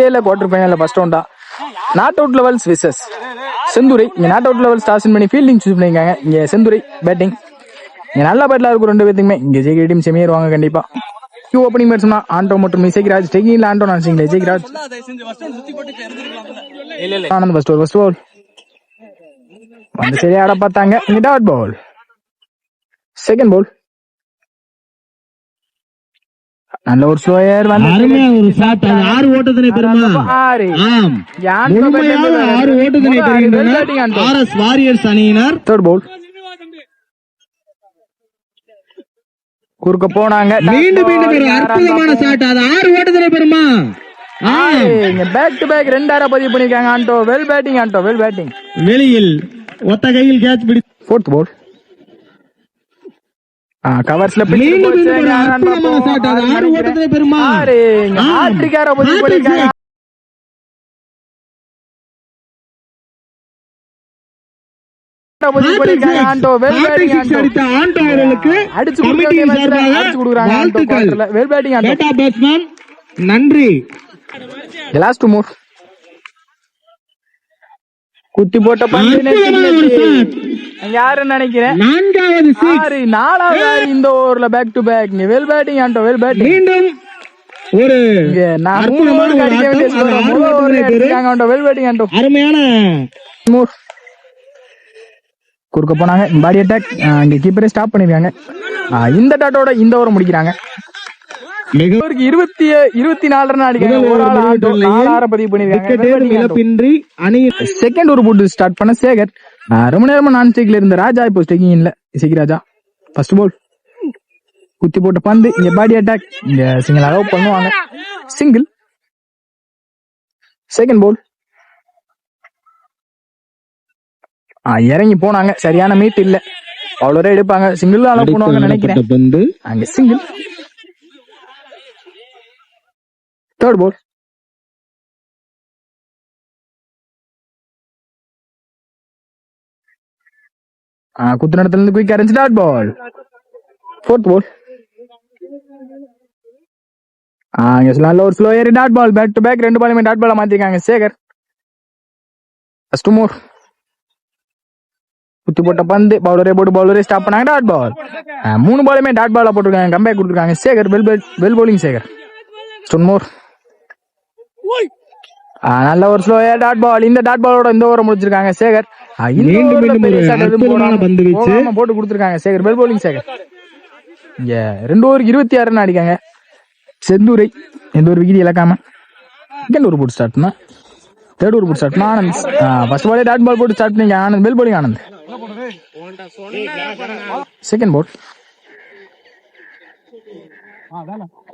டேல குவார்டர் ஃபைனல்ல ஃபர்ஸ்ட் ரவுண்டா Not out Levels versus Senthurai. இங்க நாட் அவுட் லெவல்ஸ் டாஸ் பண்ணி ஃபீல்டிங் சூஸ் பண்ணிருக்காங்க. இங்க செந்துரை பேட்டிங். இங்க நல்ல பேட்லா இருக்கும் ரெண்டு பேத்துக்குமே. இங்க ஜெயிக்கிற டீம் செமியேறுவாங்க கண்டிப்பா. ஓப்பனிங் பேட்ஸ்மேன் ஆண்டோ மற்றும் இசைக்ராஜ். டெக்கிங்ல ஆண்டோ நான் இசைக்ராஜ். ஆனந்த் ஃபர்ஸ்ட் பால் வந்து சரியா ஆட பார்த்தாங்க. இங்க டாட் பால். செகண்ட் பால் நல்ல ஒரு ஸ்லோயர் வந்து ஒரு ஷாட். அது 6 ஓட்டத்தினை பெறுமா? 6. ஆம், முழுமையாக 6 ஓட்டத்தினை பெறுகின்றனர் ஆர்எஸ் வாரியர்ஸ் அணியினர். தேர்ட் பால் குறுக்க போனாங்க. மீண்டும் ஒரு அற்புதமான ஷாட். அது 6 ஓட்டத்தினை பெறுமா? பேக் டு பேக் 2 பதிவு பண்ணிருக்காங்க. ஆண்டோ well batting. Anto well batting. வெளியில் ஒத்த கையில் கேட்ச் பிடி. ஃபோர்த் பால் கவர்ஸ்ல பெருமா நன்றி. குத்தி போட்ட யாரு நினைக்கிறேன் 4வது இந்த ஓவர்ல back to back. Well batting Anto well batting. மீண்டும் ஒரு அருமையான குறுக்க போனாங்க. Body attack. இங்க கீப்பரே ஸ்டாப் பண்ணிருக்காங்க. இந்த டாட்டோட இந்த ஓவர் முடிக்கிறாங்க. 24 ரன் அடிக்காங்க. ஒரு ஆள் ஆண்டோ 4 பதிவு பண்ணிருக்காங்க. செகண்ட் ஒரு போட்டு ஸ்டார்ட் பண்ண சேகர். ரொம்ப நேரமா நான் ஸ்டேக்ல இருந்த ராஜா இப்போ ஸ்டேக்கிங் இல்ல. இசைக்கு ராஜா ஃபர்ஸ்ட் பால் குத்தி போட்ட பந்து. இங்க பாடி அட்டாக். இங்க சிங்கிள் அலோவ் பண்ணுவாங்க. சிங்கிள். செகண்ட் பால் இறங்கி போனாங்க. சரியான மீட் இல்ல. அவ்வளோ எடுப்பாங்க. சிங்கிள் அலோவ் பண்ணுவாங்க நினைக்கிறேன். அங்க சிங்கிள். தேர்ட் பால் குத்து நடத்துல இருந்து quick arrange dot ball. Fourth ball நல்ல ஒரு ஸ்லோ ஏறி dot ball. Back to back 2 பாலுமே டாட் பால மாத்திருக்காங்க சேகர். ஃபர்ஸ்ட் மோர் குத்தி போட்ட பந்து. பவுலரே ஸ்டாப் பண்ணாங்க. Dot ball. 3 பாலுமே டாட் பாலா போட்டிருக்காங்க. கம்பேக் கொடுத்துருக்காங்க சேகர். Well bowling Sekar. ஸ்டோன் மோர் நல்ல ஒரு ஸ்லோ டாட் பால். இந்த டாட் பாலோட இந்த ஓவரை முடிச்சிருக்காங்க சேகர். போட்டு கொடுத்திருக்காங்க சேகர். Well bowling Sekar. 2 ஓவருக்கு 26 ரன் அடிக்காங்க செந்துரை. எந்த ஒரு விக்கெட் இழக்காம. செகண்ட் ஒரு போட்டு ஸ்டார்ட்னா தேர்ட் ஒரு போட்டு ஸ்டார்ட்னா ஆனந்த். ஃபர்ஸ்ட் பாலே டாட் பால் போட்டு ஸ்டார்ட் பண்ணீங்க Anand. Well bowling Anand. Second ball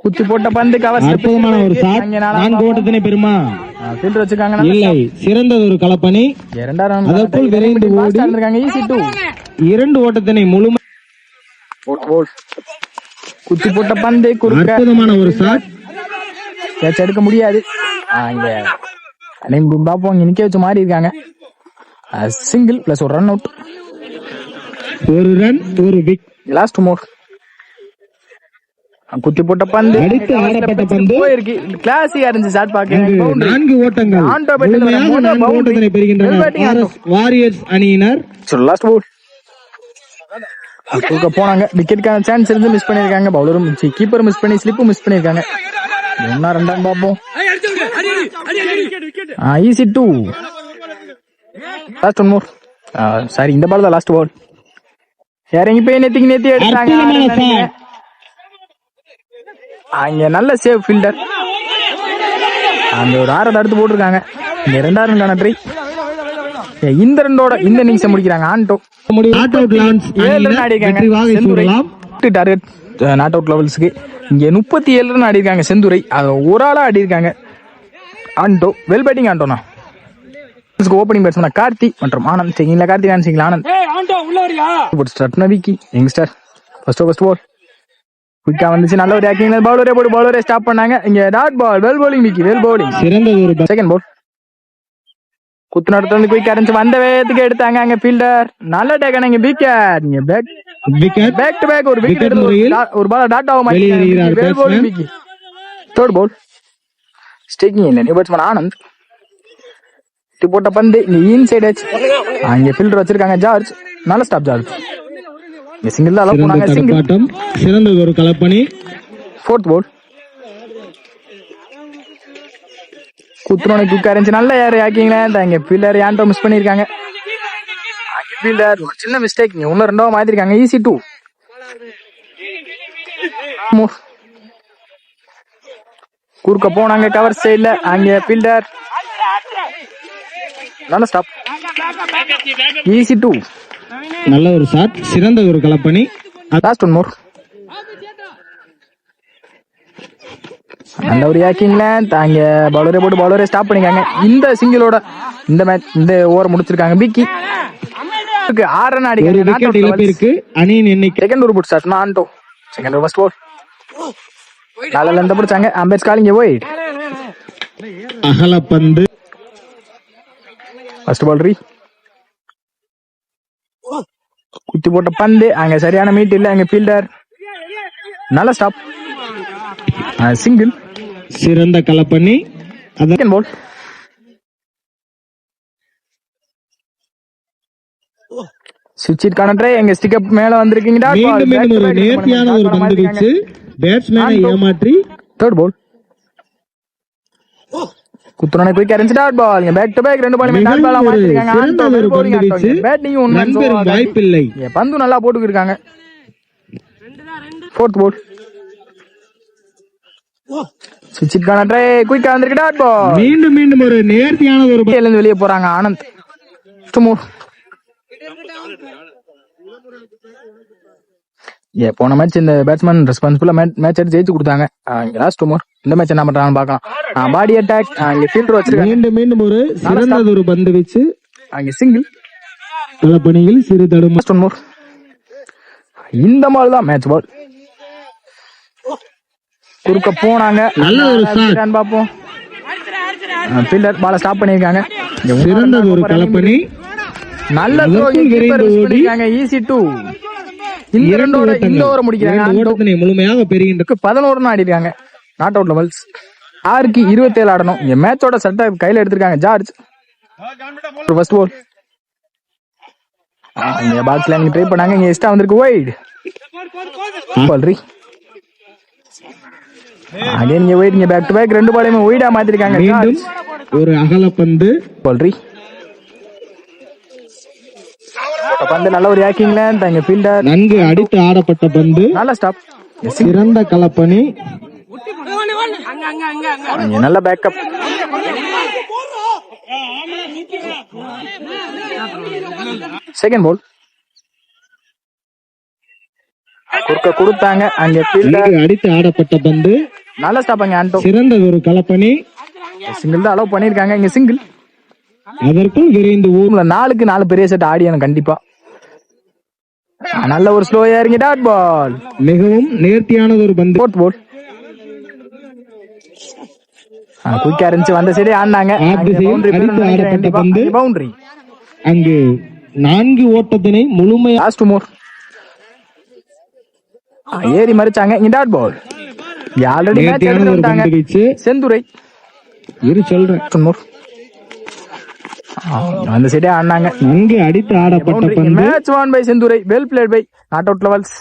குத்தி போட்ட பந்து கவர். அற்புதமான ஒரு ஷாட். 4 ஓட்டத்தினை பெறுமா? ஃபீல்டர் வச்சிருக்காங்க. இல்லை, சிறந்தது ஒரு களப்பணி. அதற்குள் விரைந்து ஓடி 2 ஓட்டத்தினை முழுமை. குத்தி போட்ட பந்து அற்புதமான ஒரு ஷாட். கேட்ச் எடுக்க முடியாது. இங்க பாப்போம். இங்க நிக்க வச்சு மாறி இருக்காங்க. சிங்கிள் பிளஸ் ஒரு ரன் அவுட். ஒரு ரன் ஒரு விக்கெட். லாஸ்ட் மோர் குத்தி போட்ட பந்து அடித்து ஆடப்பட்ட பந்து போயிருக்கு. கிளாசிக்கா இருந்துச்சு ஷாட் பாக்க. 4 ஓட்டங்கள். ஆண்டோ பேட்டில் 4 ஓட்டத்தினை பெறுகின்றனர் ஆர்எஸ் வாரியர்ஸ் அணியினர். லாஸ்ட் பால் தூக்க போனாங்க. விக்கெட்டுக்கான சான்ஸ் இருந்து மிஸ் பண்ணிருக்காங்க. பவுலரும் கீப்பர் மிஸ் பண்ணி ஸ்லிப்பும் மிஸ் பண்ணிருக்காங்க. 1-2 பாப்போம். Easy 2. Last one more. Sorry, இந்த பால் தான் லாஸ்ட் பால். இறங்கி போய் நேத்தி எடுத்தாங்க. அங்க நல்ல சேவ் ஃபீல்டர். அந்த ஒரு 6 அடுத்து போட்டிருக்காங்க. இந்த 2 ரன் ட்ரை. இந்த ரன்னோட இந்த இன்னிங்ஸ் முடிக்கிறாங்க ஆண்டோ. 7 ரன் அடிக்காங்க. டார்கெட் நாட் அவுட் லெவல்ஸ்க்கு. இங்க 37 ரன் அடிக்காங்க செந்துரை. ஒரு ஆளா அடிக்காங்க ஆண்டோ. வெல் பேட்டிங் ஆண்டோனா. ஓப்பனிங் பேட்ஸ்மேன் கார்த்தி மற்றும் ஆனந்த். செகிங்ல Karthi single Anand. Start Vicky youngster. First ball குயிக்கா வந்துச்சு. நல்ல ஒரு ஆக்டிங். பவுலரே ஸ்டாப் பண்ணாங்க. இங்க dot ball. Well bowling Vicky. Well bowling. Second ball குத்து நடத்த வந்து குயிக் அரேஞ்ச் வந்த வேகத்துக்கு எடுத்தாங்க. அங்க ஃபீல்டர் நல்ல டேக்கான. இங்க விக்கெட். இங்க பேக் டு பேக் ஒரு விக்கெட். ஒரு பால் டாட் ஆகும். Well bowling Vicky. Third ball ஸ்டேக்கிங் இல்லை நியூ பேட்ஸ்மேன் ஆனந்த். போட்ட பந்து இன்சைட் எட்ஜ். அங்க ஃபீல்டர் வச்சிருக்காங்க ஜார்ஜ். நல்ல ஸ்டாப் ஜார்ஜ். சிங்கிள் தான் போனாங்க. சிங்கிள். சிறந்த ஒரு களப்பணி. ஃபோர்த் பால். குத்துரோனை குயிக்கா இருந்துச்சு. நல்ல யாரு ஆக்கிங்களேன். இங்க ஃபீல்டர் யான்டோ மிஸ் பண்ணிருக்காங்க. ஃபீல்டர் ஒரு சின்ன மிஸ்டேக். இன்னும் ரெண்டாவது மாத்திருக்காங்க. ஈஸி 2. குறுக்க போனாங்க கவர் சைட்ல. அங்க ஃபீல்டர் நல்ல ஸ்டாப். ஈஸி 2. நல்ல ஒரு ஷாட். சிறந்த ஒரு களப்பணி. Last one more. நல்ல ஒரு யாக்கிங்ல தாங்க பவுலரே போட்டு பவுலரே ஸ்டாப் பண்ணிக்காங்க. இந்த சிங்கிளோட இந்த மேட்ச் இந்த ஓவர் முடிச்சிருக்காங்க. பிக்கி 6 ரன் அடிக்கிறாங்க. அணியின் எண்ணிக்கை. செகண்ட் ஓவர் புட் start Anto. Second over first ball. நல்ல லென்த் பிடிச்சாங்க. Umpire's calling wide. அகல பந்து. ஃபர்ஸ்ட் பால் ரீ. குத்தி போட்ட பந்து அங்க சரியான மீட் இல்ல. அங்க ஃபீல்டர் நல்ல ஸ்டாப். சிங்கிள். சிறந்த களப்பணி. Second ball. சுவிட்ச் காணட்ரே எங்க ஸ்டிக் அப் மேல வந்திருக்கீங்க. மீண்டும் ஒரு நேர்த்தியான ஒரு பந்து வீச்சு பேட்ஸ்மேனை ஏமாற்றி. Third ball. குத்துரோனை quick arrange dot ball. Back to back ரெண்டு பாலுமே டாட் பாலா மாத்திருக்காங்க. ஆன்டோ பவுலிங் ஆட்டோ. பேட்டிங் ஒன்னு வாய்ப்பில்லை. பந்து நல்லா போட்டுக்கிருக்காங்க. ஃபோர்த் பால். சுவிட்ச் காணட்ரே குயிக்கா வந்திருக்கு டாட் பால். மீண்டும் ஒரு நேர்த்தியான ஒரு இருந்து வெளியே போறாங்க ஆனந்த். போன மேட்ச் இந்த பேட்ஸ்மேன் ரெஸ்பான்சிபிளா மேட்ச் எடுத்து ஜெயிச்சு கொடுத்தாங்க. லாஸ்ட் மோர் இந்த மேட்ச் என்ன பண்றாங்கன்னு பார்க்கலாம். பாடி அட்டாக் அங்க ஃபீல்டர் வச்சிருக்காங்க. மீண்டும் ஒரு சிறந்த ஒரு பந்து வீச்சு. அங்க சிங்கிள். களப்பணியில் சிறு தடுமாற்றம். லாஸ்ட் மோர். இந்த பால் தான் மேட்ச் பால். குறுக்க போனாங்க. நல்ல ஒரு ஷாட் பாப்போம். ஃபீல்டர் பால ஸ்டாப் பண்ணிருக்காங்க. சிறந்த ஒரு களப்பணி. நல்ல த்ரோ கீப்பர் மிஸ் பண்ணிருக்காங்க. ஈஸி 2. இந்த ஓவர் முடிக்கிறாங்க. முழுமையாக பெறுகின்ற 11 ரன் ஆடிருக்காங்க. Not out levels. 6க்கு 27 ஆடணும். இங்க மேட்சோட சட்டை கையில எடுத்திருக்காங்க ஜார்ஜ். First ball. இங்க பாக்ஸ்ல நீங்க ட்ரை பண்ணாங்க. இங்க எக்ஸ்ட்ரா வந்திருக்கு வைட். பால் ரீ. அகைன் இங்க வைட். இங்க பேக் டு பேக் ரெண்டு பாலையுமே வைடா மாத்திருக்காங்க. மீண்டும் ஒரு அகல பந்து. பால் ரீ. பந்து நல்ல ஒரு யாக்கிங்ல தங்க ஃபீல்டர் நன்கு அடித்து ஆடப்பட்ட பந்து. நல்ல ஸ்டாப். சிறந்த களப்பணி. நல்ல பேக்கப். Second ball. குறுக்க கொடுத்தாங்க. அங்க ஃபீல்டர் அடித்து ஆடப்பட்ட பந்து. நல்ல ஸ்டாப். அங்க ஆன்டோ. சிறந்த ஒரு களப்பணி. சிங்கிள் தான் அலோவ் பண்ணிருக்காங்க. இங்க சிங்கிள். அதற்குள் விரைந்து 4க்கு 4 பெரிய செட் ஆடியணும் கண்டிப்பா. நல்ல ஒரு ஸ்லோயா இறங்கி டாட் பால். மிகவும் நேர்த்தியான ஒரு பந்து. Fourth ball. குயிக்கா இருந்துச்சு. வந்த சைடே ஆடினாங்க. பவுண்டரி. அங்கு 4 ஓட்டத்தினை முழுமையா. லாஸ்ட் மோர். ஏறி மறிச்சாங்க. இங்க டாட் பால். ஆல்ரெடி மேட்ச் எடுத்து வந்தாங்க. செந்துரை இரு சொல்றேன். மோர். அந்த சைடே ஆடினாங்க. இங்கு அடித்து ஆடப்பட்ட பந்து. Match won by Senthurai. Well played by Not out levels.